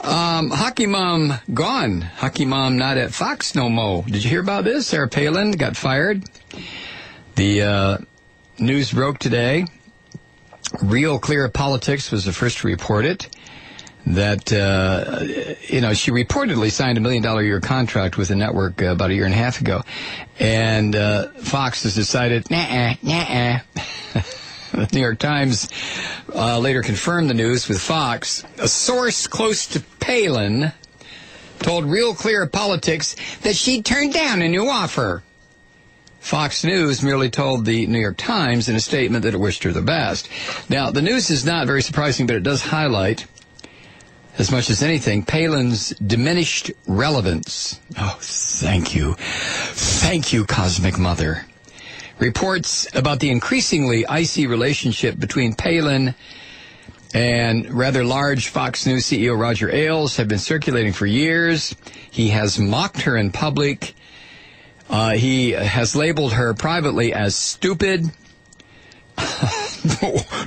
Hockey mom gone. Hockey mom not at Fox no mo. Did you hear about this? Sarah Palin got fired. The news broke today. Real Clear Politics was the first to report it. That, she reportedly signed $1 million a year contract with the network about a year and a half ago. And Fox has decided, nah. The New York Times later confirmed the news with Fox. A source close to Palin told Real Clear Politics that she'd turned down a new offer. Fox News merely told the New York Times in a statement that it wished her the best. Now, the news is not very surprising, but it does highlight, as much as anything, Palin's diminished relevance. Oh, thank you. Thank you, Cosmic Mother. Reports about the increasingly icy relationship between Palin and rather large Fox News CEO Roger Ailes have been circulating for years. He has mocked her in public. He has labeled her privately as stupid.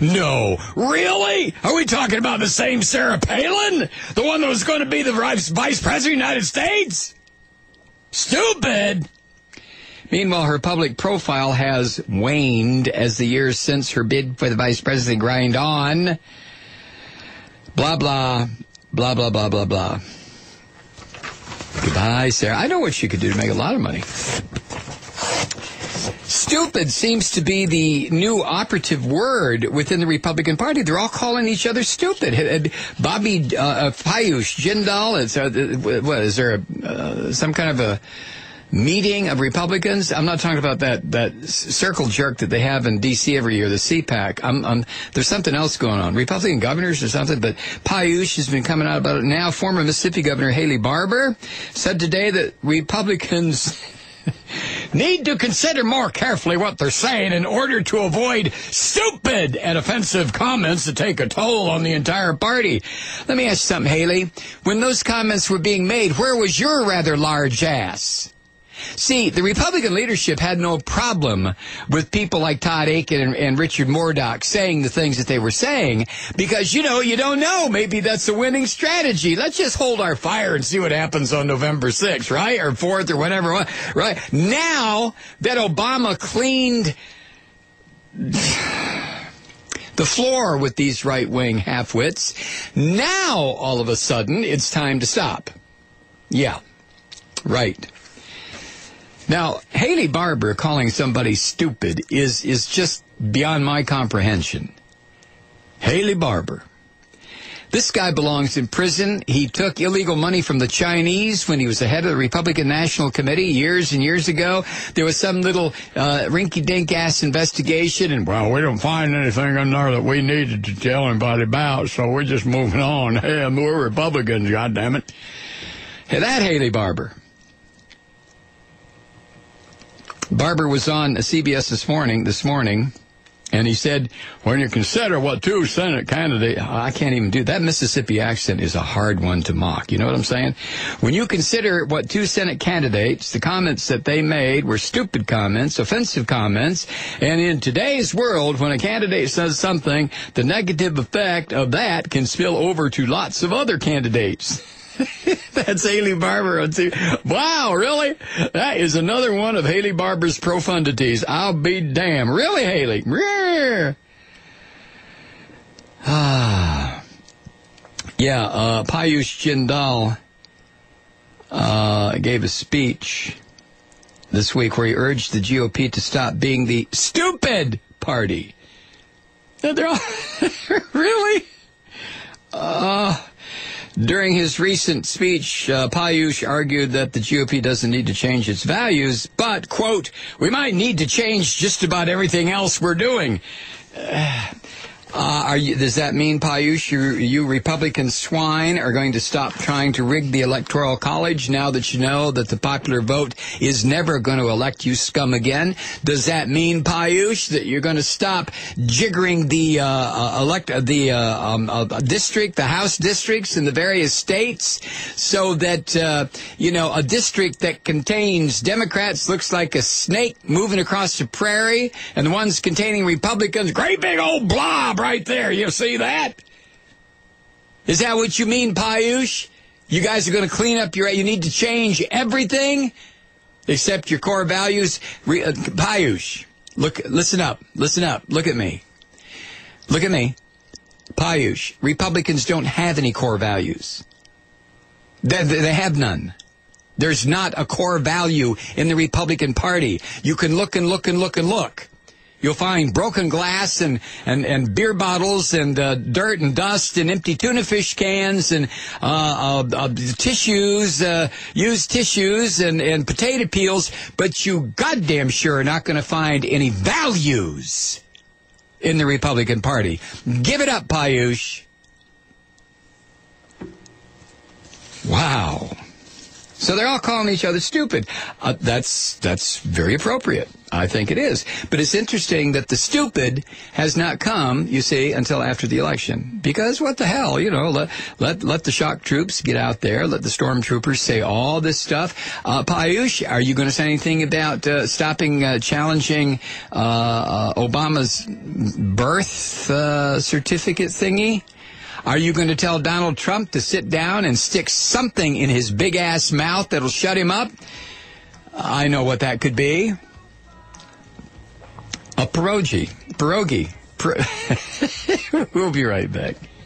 No, really? Are we talking about the same Sarah Palin? The one that was going to be the vice president of the United States? Stupid! Meanwhile, her public profile has waned as the years since her bid for the vice presidency grind on. Blah, blah, blah, blah, blah, blah, blah. Goodbye, Sarah. I know what she could do to make a lot of money. Stupid seems to be the new operative word within the Republican Party. They're all calling each other stupid. Bobby Payush, Jindal, is there some kind of a meeting of Republicans? I'm not talking about that circle jerk that they have in D.C. every year, the CPAC. There's something else going on. Republican governors or something, but Payush has been coming out about it now. Former Mississippi Governor Haley Barbour said today that Republicans need to consider more carefully what they're saying in order to avoid stupid and offensive comments that take a toll on the entire party. Let me ask you something, Haley. When those comments were being made, where was your rather large ass? See, the Republican leadership had no problem with people like Todd Aiken and Richard Murdoch saying the things that they were saying because, you don't know. Maybe that's a winning strategy. Let's just hold our fire and see what happens on November 6th, right? Or 4th or whatever, right? Now that Obama cleaned the floor with these right-wing half-wits, now all of a sudden it's time to stop. Yeah, right. Now, Haley Barbour calling somebody stupid is just beyond my comprehension. Haley Barbour. This guy belongs in prison. He took illegal money from the Chinese when he was the head of the Republican National Committee years and years ago. There was some little rinky-dink-ass investigation, and, well, we don't find anything in there that we needed to tell anybody about, so we're just moving on. Hey, we're Republicans, goddammit. Hey, that Haley Barbour. Barbour was on CBS this morning, and he said, when you consider what two Senate candidates, I can't even do that. Mississippi accent is a hard one to mock. You know what I'm saying? When you consider what two Senate candidates, the comments that they made were stupid comments, offensive comments, and in today's world, when a candidate says something, the negative effect of that can spill over to lots of other candidates. That's Haley Barbour. Wow, really? That is another one of Haley Barbour's profundities. I'll be damned. Really, Haley? Payush Jindal gave a speech this week where he urged the GOP to stop being the stupid party. They're all really? During his recent speech, Payush argued that the GOP doesn't need to change its values, but, quote, we might need to change just about everything else we're doing. Does that mean, Payush, you Republican swine are going to stop trying to rig the Electoral College now that you know that the popular vote is never going to elect you scum again? Does that mean, Payush, that you're going to stop jiggering the the House districts in the various states so that, a district that contains Democrats looks like a snake moving across the prairie, and the ones containing Republicans, great big old blob right there. You see that? Is that what you mean, Payush? You guys are going to clean up you need to change everything except your core values? Payush, listen up, look at me. Payush, Republicans don't have any core values. They have none. There's not a core value in the Republican Party. You can look and look and look and look. You'll find broken glass and beer bottles and dirt and dust and empty tuna fish cans and tissues, used tissues and potato peels, but you goddamn sure are not going to find any values in the Republican Party. Give it up, Payush. Wow. So they're all calling each other stupid. That's very appropriate. I think it is. But it's interesting that the stupid has not come, you see, until after the election. Because what the hell, let the shock troops get out there, let the stormtroopers say all this stuff. Payush, are you going to say anything about stopping challenging Obama's birth certificate thingy? Are you going to tell Donald Trump to sit down and stick something in his big-ass mouth that'll shut him up? I know what that could be. A pierogi. We'll be right back.